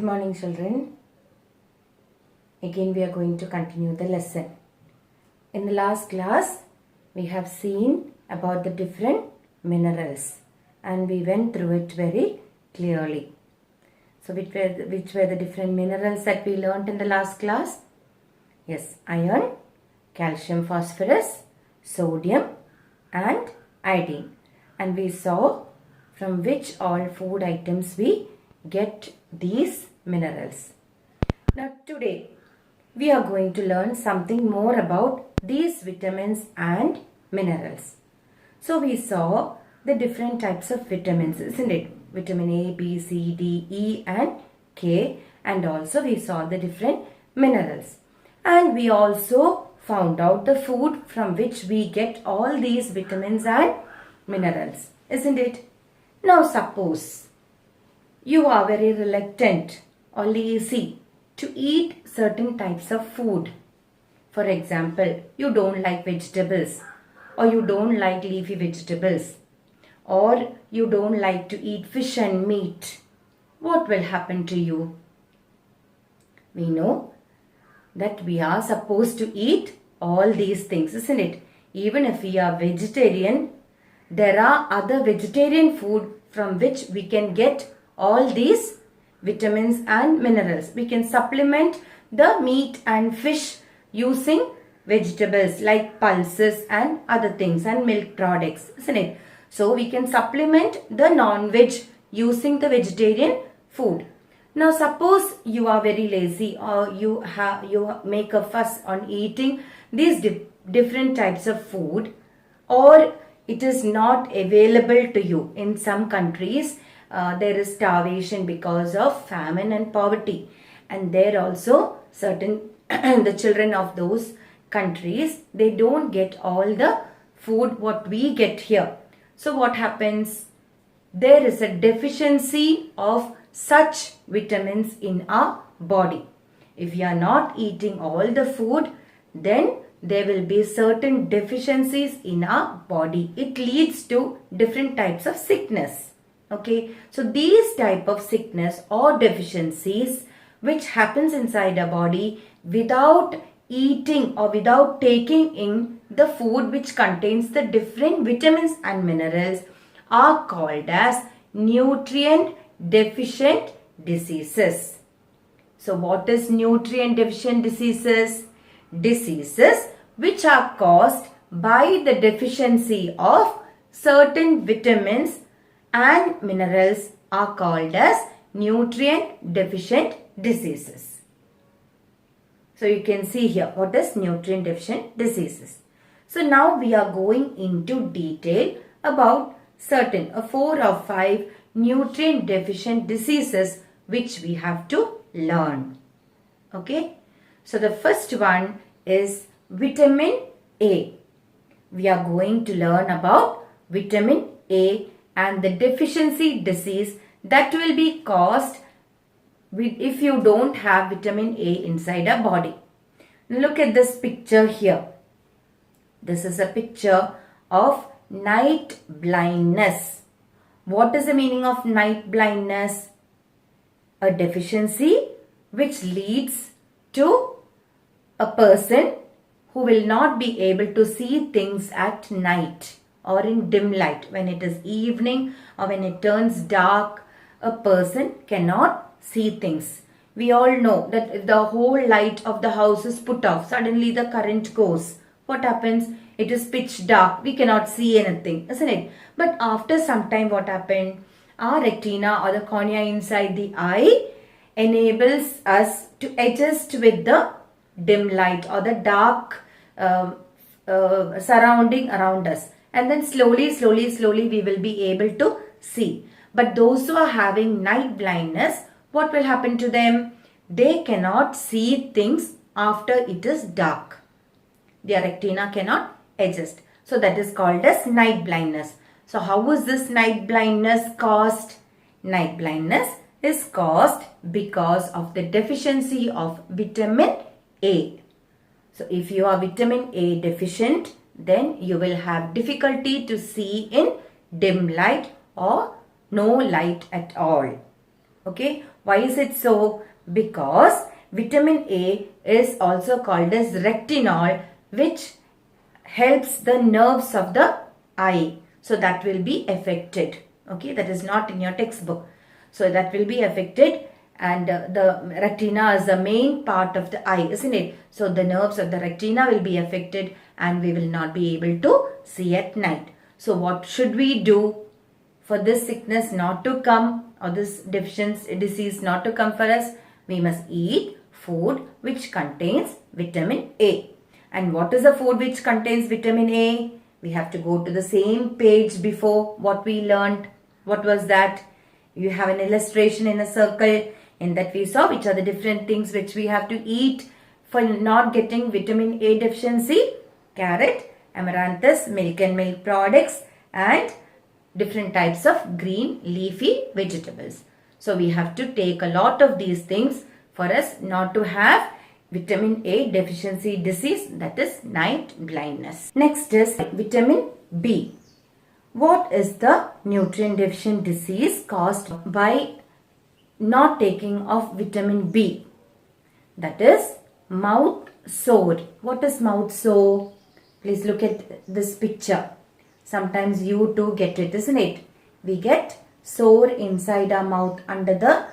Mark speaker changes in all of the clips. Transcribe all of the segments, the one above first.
Speaker 1: morning, children. Again we are going to continue the lesson. In the last class we have seen about the different minerals and we went through it very clearly. So which were the different minerals that we learnt in the last class? Yes, iron, calcium, phosphorus, sodium and iodine. And we saw from which all food items we get these minerals. Now today we are going to learn something more about these vitamins and minerals. So we saw the different types of vitamins, isn't it? Vitamin A, B, C, D, E and K, and also we saw the different minerals. And we also found out the food from which we get all these vitamins and minerals, isn't it? Now suppose you are very reluctant or lazy to eat certain types of food. For example, you don't like vegetables or you don't like leafy vegetables or you don't like to eat fish and meat. What will happen to you? We know that we are supposed to eat all these things, isn't it? Even if we are vegetarian, there are other vegetarian food from which we can get all these vitamins and minerals. We can supplement the meat and fish using vegetables like pulses and other things and milk products, isn't it? So we can supplement the non-veg using the vegetarian food. Now suppose you are very lazy or you make a fuss on eating these different types of food, or it is not available to you. In some countries there is starvation because of famine and poverty, and there also certain the children of those countries, they don't get all the food what we get here. So what happens? There is a deficiency of such vitamins in our body. If we are not eating all the food, then there will be certain deficiencies in our body. It leads to different types of sickness. Okay, so these type of sickness or deficiencies which happens inside our body without eating or without taking in the food which contains the different vitamins and minerals are called as nutrient deficient diseases. So what is nutrient deficient diseases? Diseases which are caused by the deficiency of certain vitamins and minerals are called as nutrient deficient diseases. So you can see here what is nutrient deficient diseases. So now we are going into detail about certain 4 or 5 nutrient deficient diseases which we have to learn. Okay. So the first one is vitamin A. We are going to learn about vitamin A and the deficiency disease that will be caused if you don't have vitamin A inside our body. Look at this picture here. This is a picture of night blindness. What is the meaning of night blindness? A deficiency which leads to a person who will not be able to see things at night or in dim light. When it is evening or when it turns dark, a person cannot see things. We all know that if the whole light of the house is put off, suddenly the current goes. What happens? It is pitch dark. We cannot see anything, isn't it? But after some time, what happened? Our retina or the cornea inside the eye enables us to adjust with the dim light or the dark surrounding around us. And then slowly we will be able to see. But those who are having night blindness, what will happen to them? They cannot see things after it is dark. Their retina cannot adjust. So that is called as night blindness. So how is this night blindness caused? Night blindness is caused because of the deficiency of vitamin A. So if you are vitamin A deficient, then you will have difficulty to see in dim light or no light at all. Okay. Why is it so? Because vitamin A is also called as retinol, which helps the nerves of the eye. So that will be affected. Okay, that is not in your textbook. So that will be affected, and the retina is the main part of the eye, isn't it? So the nerves of the retina will be affected and we will not be able to see at night. So what should we do for this sickness not to come, or this deficiency disease not to come for us? We must eat food which contains vitamin A. And what is the food which contains vitamin A? We have to go to the same page before what we learned. What was that? You have an illustration in a circle. In that we saw which are the different things which we have to eat for not getting vitamin A deficiency. Carrot, amaranthus, milk and milk products, and different types of green leafy vegetables. So we have to take a lot of these things for us not to have vitamin A deficiency disease, that is night blindness. Next is vitamin B. What is the nutrient deficient disease caused by not taking of vitamin B? That is mouth sore. What is mouth sore? Please look at this picture. Sometimes you too get it, isn't it? We get sore inside our mouth, under the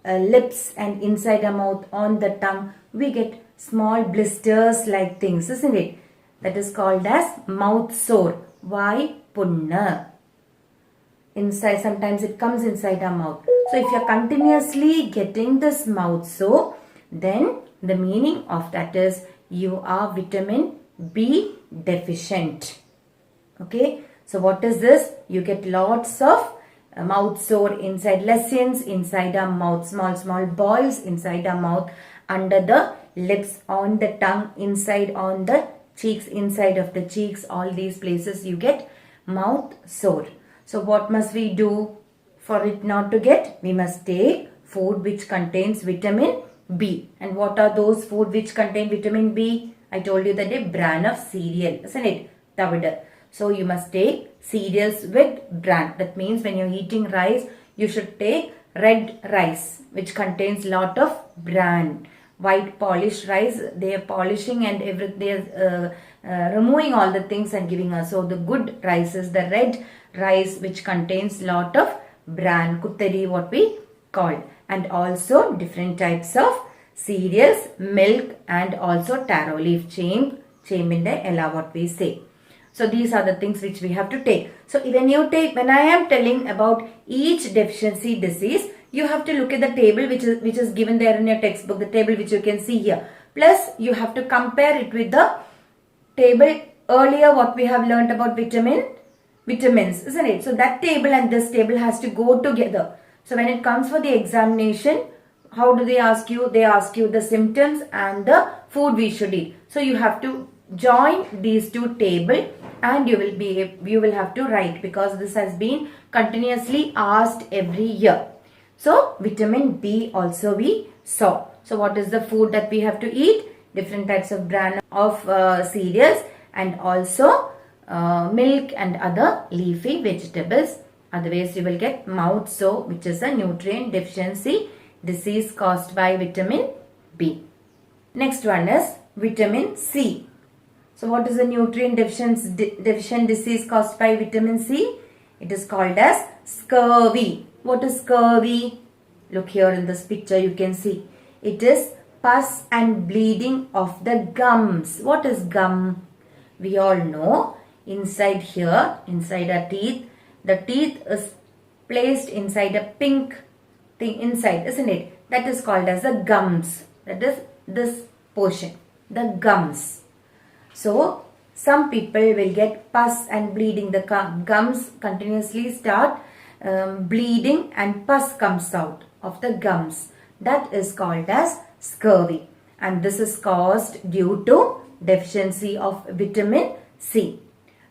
Speaker 1: lips, and inside our mouth, on the tongue. We get small blisters like things, isn't it? That is called as mouth sore. Why? Punna. Inside, sometimes it comes inside our mouth. So if you are continuously getting this mouth sore, then the meaning of that is you are vitamin B deficient. Okay. So what is this? You get lots of mouth sore inside, lesions inside our mouth, small boils inside our mouth, under the lips, on the tongue, inside on the cheeks, inside of the cheeks, all these places you get mouth sore. So what must we do for it not to get? We must take food which contains vitamin B. And what are those food which contain vitamin B? I told you that a bran of cereal, isn't it? Tavada. So you must take cereals with bran. That means when you're eating rice, you should take red rice which contains lot of bran. White polished rice, they are polishing and they are removing all the things and giving us. So the good rice is the red rice which contains lot of bran, kuttari what we call. And also different types of cereals, milk, and also taro leaf, chembinde ella what we say. So these are the things which we have to take. So when I am telling about each deficiency disease, you have to look at the table which is given there in your textbook, the table which you can see here. Plus you have to compare it with the table earlier what we have learnt about vitamins, isn't it? So that table and this table has to go together. So when it comes for the examination, how do they ask you? They ask you the symptoms and the food we should eat. So you have to join these two tables and you will have to write, because this has been continuously asked every year. So vitamin B also we saw. So what is the food that we have to eat? Different types of bran of cereals, and also milk and other leafy vegetables. Otherwise you will get mouth sore, which is a nutrient deficiency disease caused by vitamin B. Next one is vitamin C. So what is the nutrient deficient disease caused by vitamin C? It is called as scurvy. What is scurvy? Look here in this picture, you can see. It is pus and bleeding of the gums. What is gum? We all know inside here, inside our teeth, the teeth is placed inside a pink thing inside, isn't it? That is called as the gums. That is this portion, the gums. So some people will get pus and bleeding. The gums continuously start bleeding and pus comes out of the gums. That is called as scurvy, and this is caused due to deficiency of vitamin C.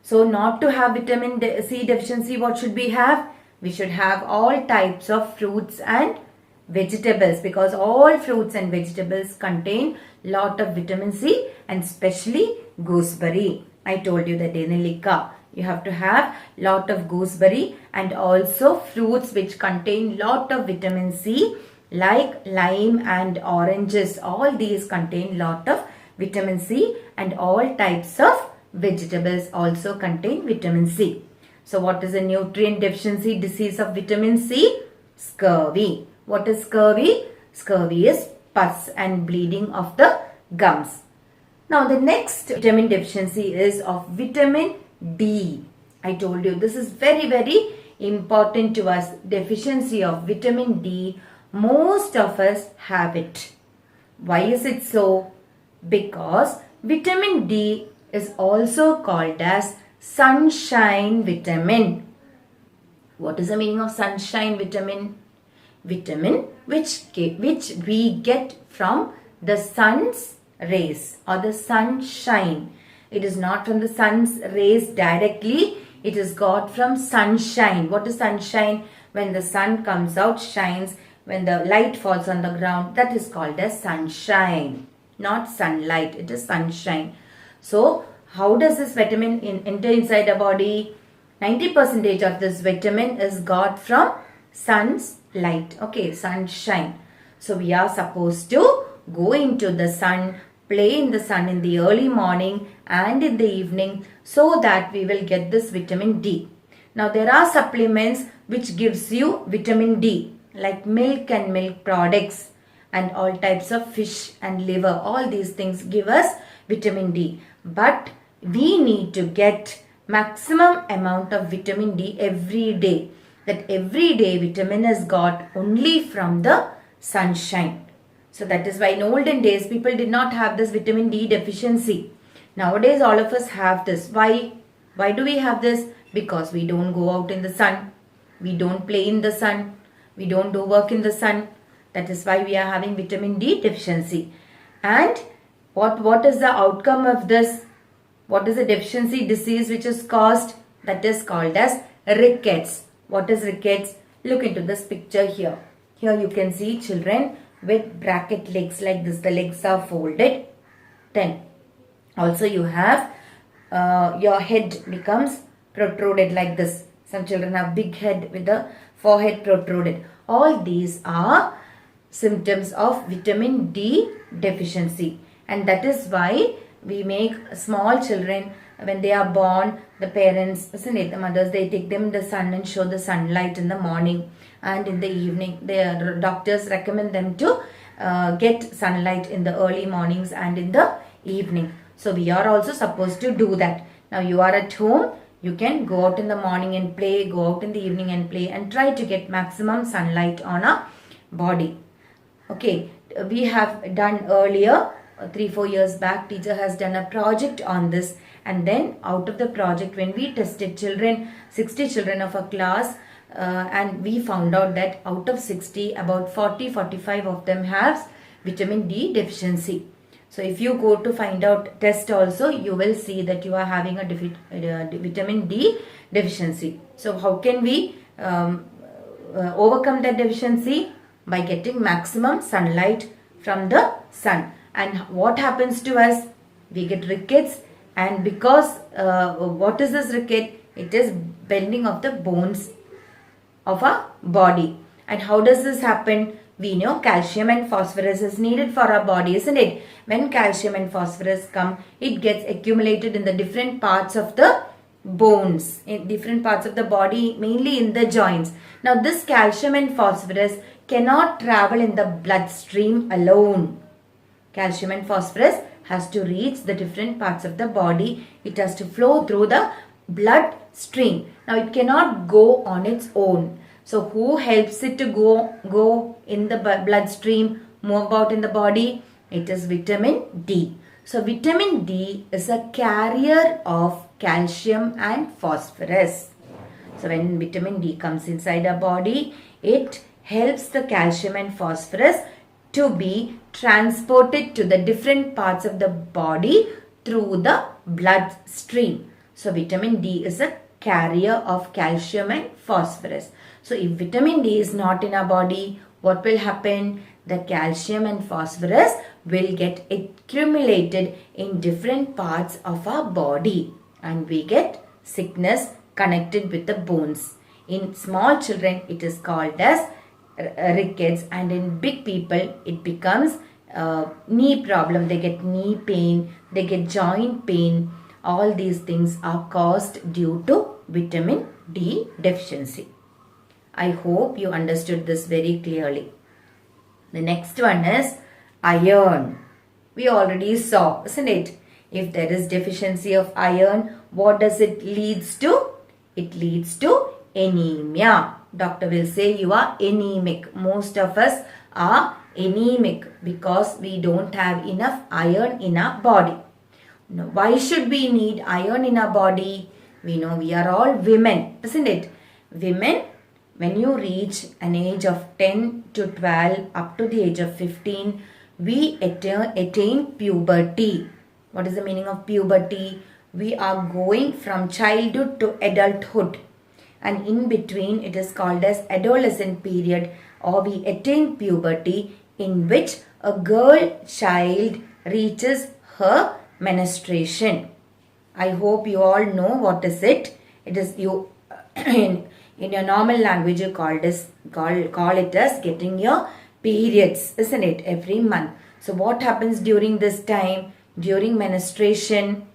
Speaker 1: So not to have vitamin C deficiency, what should we have? We should have all types of fruits and vegetables, because all fruits and vegetables contain lot of vitamin C, and especially gooseberry. I told you that Denelika. You have to have lot of gooseberry, and also fruits which contain lot of vitamin C like lime and oranges. All these contain lot of vitamin C, and all types of vegetables also contain vitamin C. So what is a nutrient deficiency disease of vitamin C? Scurvy. What is scurvy? Scurvy is pus and bleeding of the gums. Now the next vitamin deficiency is of vitamin D. I told you this is very important to us. Deficiency of vitamin D. Most of us have it. Why is it so? Because vitamin D is also called as sunshine vitamin. What is the meaning of sunshine vitamin? Vitamin which we get from the sun's rays or the sunshine. It is not from the sun's rays directly. It is got from sunshine. What is sunshine? When the sun comes out, shines, when the light falls on the ground, that is called as sunshine. Not sunlight, it is sunshine. So, how does this vitamin enter inside the body? 90% of this vitamin is got from sun's light. Okay, sunshine. So, we are supposed to go into the sun, play in the sun in the early morning and in the evening, so that we will get this vitamin D. Now, there are supplements which gives you vitamin D, like milk and milk products and all types of fish and liver. All these things give us vitamin D. But we need to get maximum amount of vitamin D every day. That every day vitamin is got only from the sunshine. So that is why in olden days people did not have this vitamin D deficiency. Nowadays all of us have this. Why? Why do we have this? Because we don't go out in the sun. We don't play in the sun. We don't do work in the sun. That is why we are having vitamin D deficiency. And what is the outcome of this? What is the deficiency disease which is caused? That is called as rickets. What is rickets? Look into this picture here. Here you can see children with bracket legs like this. The legs are folded. Then also you have your head becomes protruded like this. Some children have big head with the forehead protruded. All these are symptoms of vitamin D deficiency. And that is why we make small children, when they are born, the parents, isn't it, the mothers, they take them in the sun and show the sunlight in the morning and in the evening. The doctors recommend them to get sunlight in the early mornings and in the evening. So we are also supposed to do that. Now you are at home, you can go out in the morning and play, go out in the evening and play, and try to get maximum sunlight on our body. Okay, we have done earlier, 3-4 years back, teacher has done a project on this, and then out of the project, when we tested children, 60 children of a class, and we found out that out of 60, about 40-45 of them have vitamin D deficiency. So if you go to find out test also, you will see that you are having a vitamin D deficiency. So how can we overcome that deficiency? By getting maximum sunlight from the sun. And what happens to us? We get rickets, and because what is this ricket? It is bending of the bones of our body. And how does this happen? We know calcium and phosphorus is needed for our body, isn't it? When calcium and phosphorus come, it gets accumulated in the different parts of the bones, in different parts of the body, mainly in the joints. Now this calcium and phosphorus cannot travel in the bloodstream alone. Calcium and phosphorus has to reach the different parts of the body. It has to flow through the blood stream. Now it cannot go on its own. So who helps it to go in the bloodstream, move about in the body? It is vitamin D. So vitamin D is a carrier of calcium and phosphorus. So when vitamin D comes inside our body, it helps the calcium and phosphorus to be transported to the different parts of the body through the blood stream. So vitamin D is a carrier of calcium and phosphorus. So if vitamin D is not in our body, what will happen? The calcium and phosphorus will get accumulated in different parts of our body, and we get sickness connected with the bones. In small children, it is called as rickets, and in big people it becomes knee problem. They get knee pain, they get joint pain. All these things are caused due to vitamin D deficiency. I hope you understood this very clearly. The next one is iron. We already saw, isn't it? If there is deficiency of iron, what does it leads to? It leads to anemia. Doctor will say you are anemic. Most of us are anemic because we don't have enough iron in our body. Now, why should we need iron in our body? We know we are all women, isn't it? Women, when you reach an age of 10 to 12 up to the age of 15, we attain puberty. What is the meaning of puberty? We are going from childhood to adulthood, and in between it is called as adolescent period, or we attain puberty, in which a girl child reaches her menstruation. I hope you all know what is it. It is you in your normal language you call it as getting your periods, isn't it, every month. So what happens during this time? During menstruation,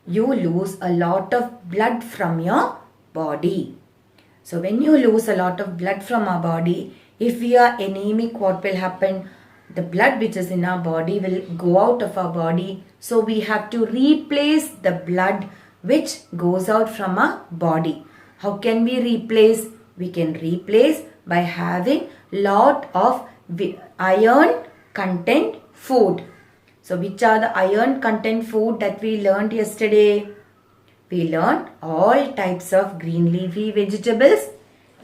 Speaker 1: you lose a lot of blood from your body. So when you lose a lot of blood from our body, if we are anemic, what will happen? The blood which is in our body will go out of our body. So we have to replace the blood which goes out from our body. How can we replace? We can replace by having lot of iron content food. So which are the iron content food that we learned yesterday? We learned all types of green leafy vegetables,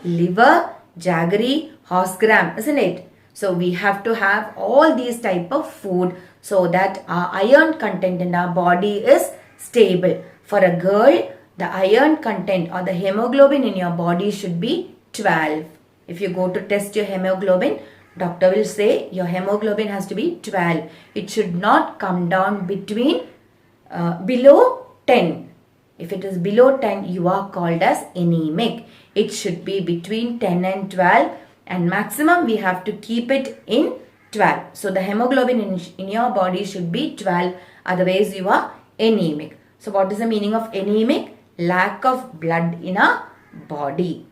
Speaker 1: liver, jaggery, horse gram, isn't it? So we have to have all these type of food so that our iron content in our body is stable. For a girl, the iron content or the hemoglobin in your body should be 12. If you go to test your hemoglobin, doctor will say your hemoglobin has to be 12. It should not come down between below 10. If it is below 10, you are called as anemic. It should be between 10 and 12, and maximum we have to keep it in 12. So the hemoglobin in your body should be 12, otherwise you are anemic. So what is the meaning of anemic? Lack of blood in our body.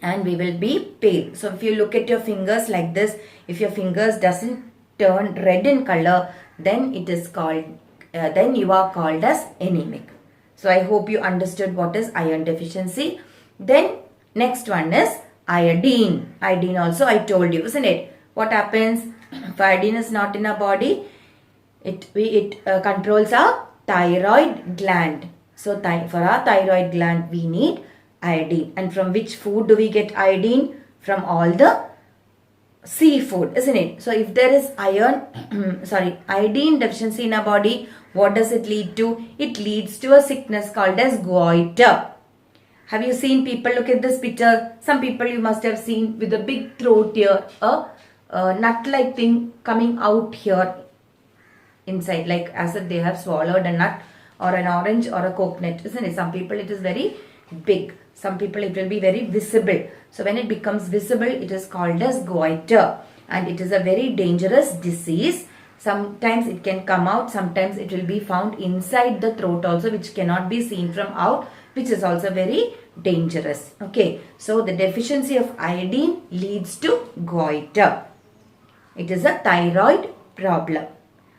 Speaker 1: And we will be pale. So if you look at your fingers like this, if your fingers doesn't turn red in color, then it is called, then you are called as anemic. So I hope you understood what is iron deficiency. Then next one is iodine. Iodine also I told you, isn't it? What happens? If iodine is not in our body, it controls our thyroid gland. So for our thyroid gland we need iodine. And from which food do we get iodine? From all the seafood, isn't it? So if there is iodine deficiency in our body, what does it lead to? It leads to a sickness called as goiter. Have you seen people? Look at this picture. Some people you must have seen with a big throat here, a nut-like thing coming out here inside, like as if they have swallowed a nut or an orange or a coconut, isn't it? Some people it is very big. Some people it will be very visible. So when it becomes visible, it is called as goiter, and it is a very dangerous disease. Sometimes it can come out, sometimes it will be found inside the throat also, which cannot be seen from out, which is also very dangerous. Okay, so the deficiency of iodine leads to goiter. It is a thyroid problem.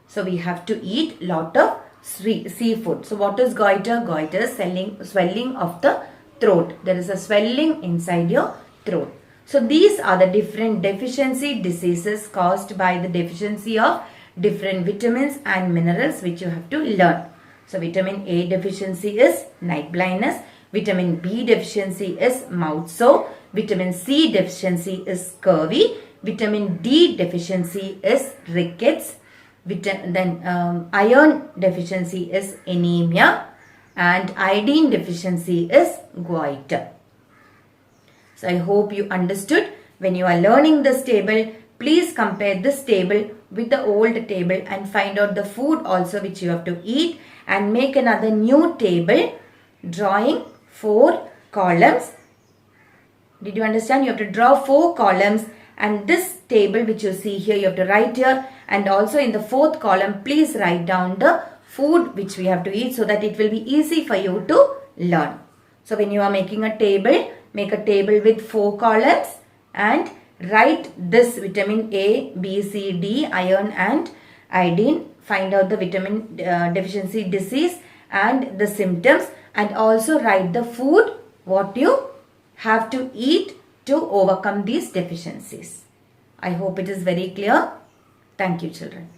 Speaker 1: So we have to eat lot of seafood. So what is goiter? Goiter is swelling of the throat. There is a swelling inside your throat. So these are the different deficiency diseases caused by the deficiency of different vitamins and minerals which you have to learn. So vitamin A deficiency is night blindness. Vitamin B deficiency is mouth sore. Vitamin C deficiency is scurvy. Vitamin D deficiency is rickets. Iron deficiency is anemia, and iodine deficiency is goiter. So I hope you understood. When you are learning this table, please compare this table with the old table and find out the food also which you have to eat, and make another new table drawing 4 columns Did you understand? You have to draw 4 columns, and this table which you see here you have to write here, and also in the 4th column please write down the food which we have to eat so that it will be easy for you to learn. So when you are making a table, make a table with 4 columns and write this vitamin A, B, C, D, iron and iodine. Find out the vitamin deficiency disease and the symptoms, and also write the food what you have to eat to overcome these deficiencies. I hope it is very clear. Thank you, children.